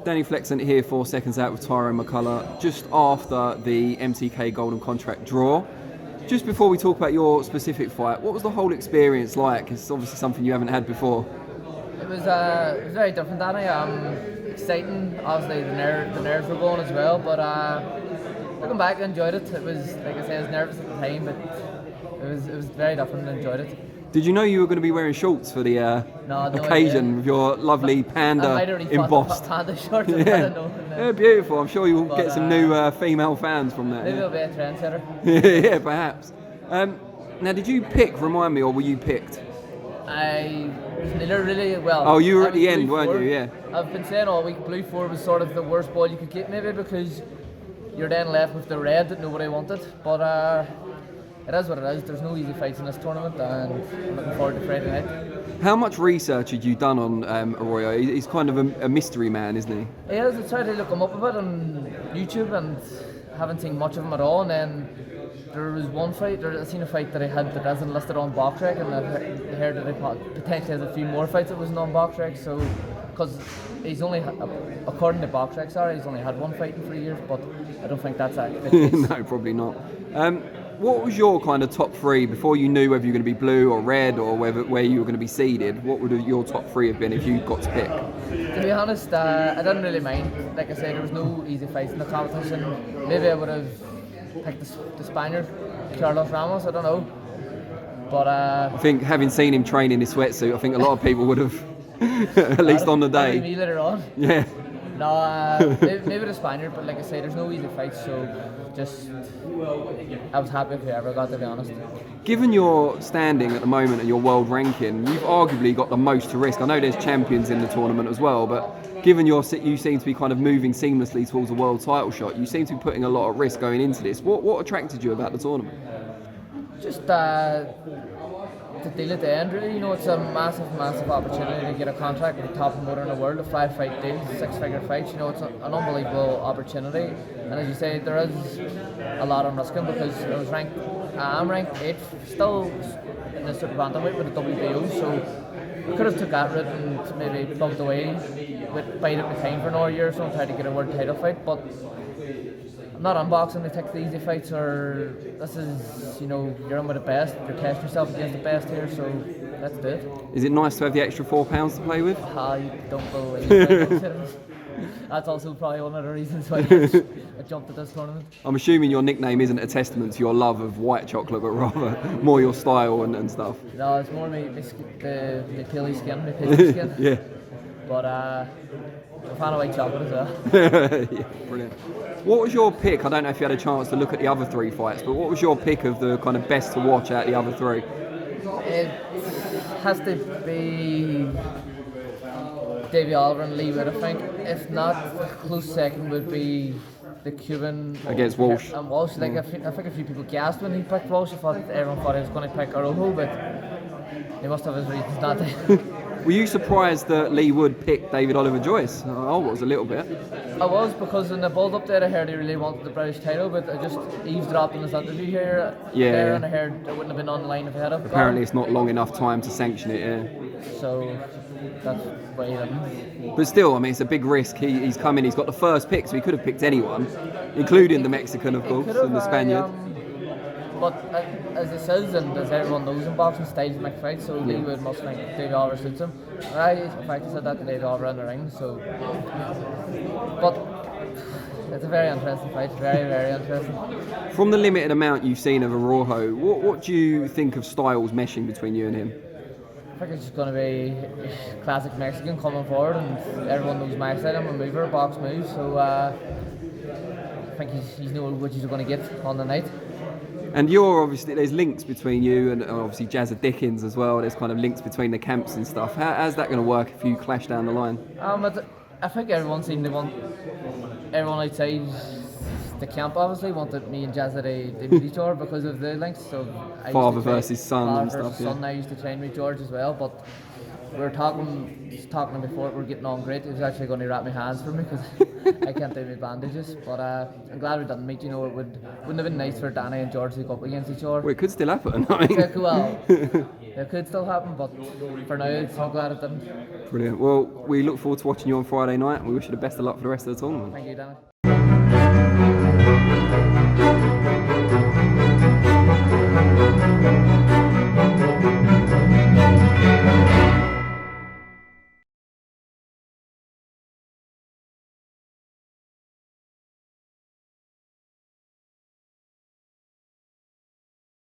Danny Flexent here for Seconds Out with Tyrone McCullagh, just after the MTK Golden Contract draw. Just before we talk about your specific fight, what was the whole experience like? It's obviously something you haven't had before. It was very different, Danny. Exciting. Obviously, the nerves were going as well. But looking back, I enjoyed it. It was, like I say, I was nervous at the time, but it was very different. I enjoyed it. Did you know you were going to be wearing shorts for the occasion with your lovely PANDA embossed? PANDA shorts. Yeah, beautiful. I'm sure you'll get some new female fans from that. Maybe it'll be a trendsetter. Yeah, perhaps. Now, did you pick? Remind me, or were you picked? I was neither really well. Oh, you were at the end, weren't you? Yeah. I've been saying all week, blue 4 was sort of the worst ball you could get, maybe because you're then left with the red that nobody wanted. But it is what it is. There's no easy fights in this tournament, and I'm looking forward to Friday night. How much research had you done on Arroyo? He's kind of a mystery man, isn't he? He is. I tried to look him up a bit on YouTube and haven't seen much of him at all. And then there was one fight, I seen a fight that he had that isn't listed on BoxRec, and I heard that he potentially has a few more fights that wasn't on BoxRec. So, because he's only, according to BoxRec, he's only had one fight in 3 years, but I don't think that's accurate. No, probably not. What was your kind of top 3 before you knew whether you were going to be blue or red or where you were going to be seeded? What would your top 3 have been if you got to pick? To be honest, I didn't really mind. Like I said, there was no easy fights in the competition. Maybe I would have picked the Spaniard, Carlos Ramos, I don't know. But I think having seen him train in his sweatsuit, I think a lot of people would have, at least on the day. Me later on. Yeah. No, maybe the Spaniard, but like I say, there's no easy fights, so just I was happy if whoever got, to be honest. Given your standing at the moment and your world ranking, you've arguably got the most to risk. I know there's champions in the tournament as well, but given you seem to be kind of moving seamlessly towards a world title shot, you seem to be putting a lot of risk going into this. What attracted you about the tournament? Just the deal at the end, really. You know, it's a massive opportunity to get a contract with the top promoter in the world, a 5-fight deal, 6-figure fights. You know, it's an unbelievable opportunity. And as you say, there is a lot I'm risking because I'm ranked 8th, still in the super bantamweight with the WBO. So I could have took that route and maybe plugged away, bided my time for another year or so and tried to get a world title fight. But I'm not unboxing to take the easy fights, or this is, you know, you're in with the best, you're testing yourself against the best here, so let's do it. Is it nice to have the extra £4 to play with? You don't believe it. That's also probably one of the reasons why I jumped at this tournament. I'm assuming your nickname isn't a testament to your love of white chocolate, but rather more your style and stuff. No, it's more the peely skin, the pasty skin. Yeah. But I'm a fan of white chocolate as well. Yeah, brilliant. What was your pick? I don't know if you had a chance to look at the other 3 fights, but what was your pick of the kind of best to watch out of the other 3? It has to be Davey Oliver and Lee Wood, I think. If not, close second would be the Cuban against Walsh. And Walsh, like I think a few people gasped when he picked Walsh. Everyone thought he was going to pick Araujo, but he must have his reasons not to. Were you surprised that Lee Wood picked David Oliver Joyce? I was a little bit. I was, because in the build up there I heard he really wanted the British title, but I just eavesdropped in his interview here. Yeah. And I heard it wouldn't have been online if I had. Apparently it's not long enough time to sanction it. Yeah. So that's why he didn't. But still, I mean, it's a big risk. He's come in. He's got the first pick, so he could have picked anyone, including the Mexican, of course, and the Spaniard. But as it says, and as everyone knows in boxing, styles make fights, so Lee Wood must think David Oliver suits him. And I, in fact, said that to David Oliver in the ring, so. But it's a very interesting fight, very interesting. From the limited amount you've seen of Araujo, what do you think of styles meshing between you and him? I think it's just going to be classic Mexican coming forward, and everyone knows my style. I'm a mover, box moves, so I think he's know what he's going to get on the night. And you're obviously, there's links between you and obviously Jazza Dickens as well. There's kind of links between the camps and stuff. How's that going to work if you clash down the line? I think everyone seemed to want, everyone outside the camp obviously wanted me and Jazza to meet each other because of the links. So father versus son and stuff. Son, I used to train with George as well, but we were talking before, we were getting on great. He was actually going to wrap my hands for me because I can't do my bandages. But I'm glad we didn't meet. You know, it wouldn't have been nice for Danny and George to go up against each other. Well, it could still happen. I mean. Well, It could still happen, but for now, I'm glad it didn't. Brilliant. Well, we look forward to watching you on Friday night. We wish you the best of luck for the rest of the tournament. Thank you, Danny.